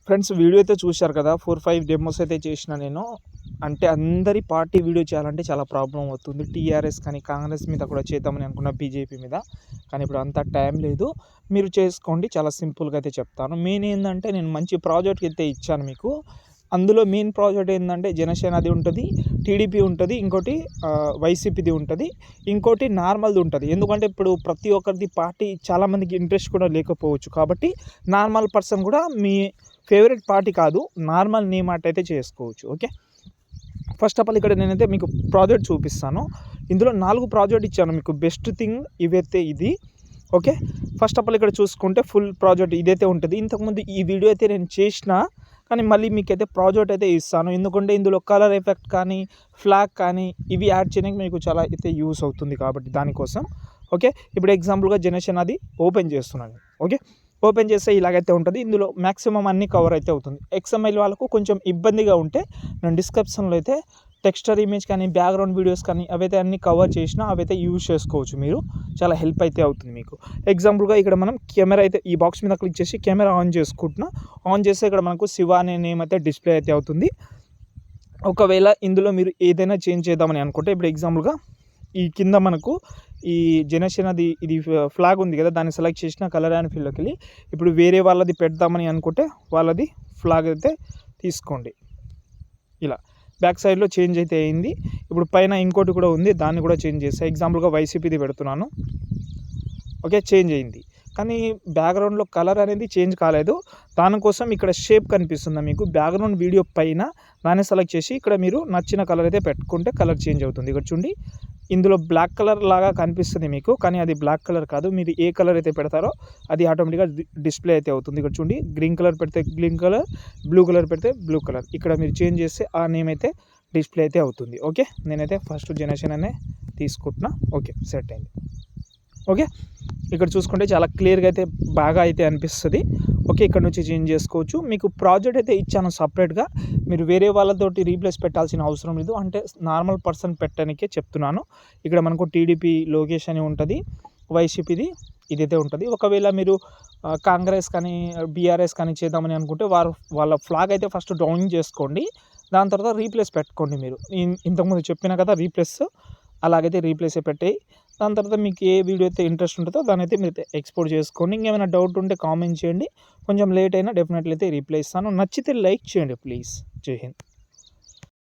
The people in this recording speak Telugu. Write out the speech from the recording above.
ఫ్రెండ్స్, వీడియో అయితే చూశారు కదా. 4-5 డెమోస్ అయితే చేసిన నేను. అంటే అందరి పార్టీ వీడియో చేయాలంటే చాలా ప్రాబ్లం అవుతుంది. టీఆర్ఎస్ కానీ కాంగ్రెస్ మీద కూడా చేద్దామని అనుకున్న, బీజేపీ మీద. కానీ ఇప్పుడు అంత టైం లేదు. మీరు చేసుకోండి, చాలా సింపుల్గా అయితే చెప్తాను. మెయిన్ ఏంటంటే, నేను మంచి ప్రాజెక్ట్ అయితే ఇచ్చాను మీకు. అందులో మెయిన్ ప్రాజెక్ట్ ఏంటంటే జనసేనది ఉంటుంది, టీడీపీ ఉంటుంది, ఇంకోటి వైసీపీది ఉంటుంది, ఇంకోటి నార్మల్ది ఉంటుంది. ఎందుకంటే ఇప్పుడు ప్రతి ఒక్కరిది పార్టీ చాలామందికి ఇంట్రెస్ట్ కూడా లేకపోవచ్చు. కాబట్టి నార్మల్ పర్సన్ కూడా మీ ఫేవరెట్ పార్టీ కాదు, నార్మల్ నేమ్ ఆర్ట్ అయితే చేసుకోవచ్చు. ఓకే, ఫస్ట్ ఆఫ్ ఆల్ ఇక్కడ నేనైతే మీకు ప్రాజెక్ట్ చూపిస్తాను. ఇందులో 4 ప్రాజెక్ట్ ఇచ్చాను మీకు. బెస్ట్ థింగ్ ఇవైతే ఇది. ఓకే, ఫస్ట్ ఆఫ్ ఆల్ ఇక్కడ చూసుకుంటే ఫుల్ ప్రాజెక్ట్ ఇదైతే ఉంటుంది. ఇంతకుముందు ఈ వీడియో అయితే నేను చేసిన, కానీ మళ్ళీ మీకైతే ప్రాజెక్ట్ అయితే ఇస్తాను. ఎందుకంటే ఇందులో కలర్ ఎఫెక్ట్ కానీ ఫ్లాగ్ కానీ ఇవి యాడ్ చేయడానికి మీకు చాలా అయితే యూస్ అవుతుంది కాబట్టి దానికోసం. ఓకే, ఇప్పుడు ఎగ్జాంపుల్గా జనసేనది ఓపెన్ చేస్తున్నాను. ఓకే, ఓపెన్ చేస్తే ఇలాగైతే ఉంటుంది. ఇందులో మ్యాక్సిమం అన్ని కవర్ అయితే అవుతుంది. XML వాళ్ళకు కొంచెం ఇబ్బందిగా ఉంటే నేను డిస్క్రిప్షన్లో అయితే టెక్స్చర్ ఇమేజ్ కానీ బ్యాక్గ్రౌండ్ వీడియోస్ కానీ అవైతే అన్ని కవర్ చేసినా అవైతే యూజ్ చేసుకోవచ్చు. మీరు చాలా హెల్ప్ అయితే అవుతుంది మీకు. ఎగ్జాంపుల్గా ఇక్కడ మనం కెమెరా అయితే ఈ బాక్స్ మీద క్లిక్ చేసి కెమెరా ఆన్ చేసుకుంటున్నా. ఆన్ చేస్తే ఇక్కడ మనకు శివ అనే నేమ్ అయితే డిస్ప్లే అయితే అవుతుంది. ఒకవేళ ఇందులో మీరు ఏదైనా చేంజ్ చేద్దామని అనుకుంటే, ఇప్పుడు ఎగ్జాంపుల్గా ఈ కింద మనకు ఈ జనసేనది ఇది ఫ్లాగ్ ఉంది కదా, దాన్ని సెలెక్ట్ చేసిన కలర్ అండ్ ఫీల్డ్లోకి వెళ్ళి ఇప్పుడు వేరే వాళ్ళది పెడదామని అనుకుంటే వాళ్ళది ఫ్లాగ్ అయితే తీసుకోండి. ఇలా బ్యాక్ సైడ్లో చేంజ్ అయితే అయింది. ఇప్పుడు పైన ఇంకోటి కూడా ఉంది, దాన్ని కూడా చేంజ్ చేస్తాను. ఎగ్జాంపుల్గా వైసీపీది పెడుతున్నాను. ఓకే, చేంజ్ అయింది. కానీ బ్యాక్గ్రౌండ్లో కలర్ అనేది చేంజ్ కాలేదు. దానికోసం ఇక్కడ షేప్ కనిపిస్తుంది మీకు బ్యాక్గ్రౌండ్ వీడియో పైన, దాన్ని సెలెక్ట్ చేసి ఇక్కడ మీరు నచ్చిన కలర్ అయితే పెట్టుకుంటే కలర్ చేంజ్ అవుతుంది. ఇక్కడ చూడండి, ఇందులో బ్లాక్ కలర్ లాగా కనిపిస్తుంది మీకు, కానీ అది బ్లాక్ కలర్ కాదు. మీరు ఏ కలర్ అయితే పెడతారో అది ఆటోమేటిక్గా డిస్ప్లే అయితే అవుతుంది. ఇక్కడ చూడండి, గ్రీన్ కలర్ పెడితే గ్రీన్ కలర్, బ్లూ కలర్ పెడితే బ్లూ కలర్. ఇక్కడ మీరు చేంజ్ చేస్తే ఆ నేమ్ అయితే డిస్ప్లే అయితే అవుతుంది. ఓకే, నేనైతే ఫస్ట్ జనరేషన్ అనే తీసుకుంటున్నా. ఓకే, సెట్ అయింది. ఓకే, ఇక్కడ చూసుకుంటే చాలా క్లియర్గా అయితే బాగా అయితే అనిపిస్తుంది. ఓకే, ఇక్కడ నుంచి చేంజ్ చేసుకోవచ్చు. మీకు ప్రాజెక్ట్ అయితే ఇచ్చాను సపరేట్గా, మీరు వేరే వాళ్ళతోటి రీప్లేస్ పెట్టాల్సిన అవసరం లేదు. అంటే నార్మల్ పర్సన్ పెట్టడానికే చెప్తున్నాను. ఇక్కడ మనకు టీడీపీ లోకేష్ అని ఉంటుంది, వైసీపీది ఇదైతే ఉంటుంది. ఒకవేళ మీరు కాంగ్రెస్ కానీ బీఆర్ఎస్ కానీ చేద్దామని అనుకుంటే వాళ్ళ ఫ్లాగ్ అయితే ఫస్ట్ డౌన్ చేసుకోండి. దాని తర్వాత రీప్లేస్ పెట్టుకోండి. మీరు ఇంతకుముందు చెప్పిన కదా రీప్లేస్, అలాగైతే రీప్లేస్ పెట్టేయి. దాని తర్వాత మీకు ఏ వీడియో అయితే ఇంట్రెస్ట్ ఉంటుందో దాని అయితే మీరు ఎక్స్పోర్ట్ చేసుకోండి. ఇంకేమైనా డౌట్ ఉంటే కామెంట్ చేయండి. కొంచెం లేట్ అయినా డెఫినెట్లీ అయితే రిప్లై ఇస్తాను. నచ్చితే లైక్ చేయండి ప్లీజ్. జై హింద్.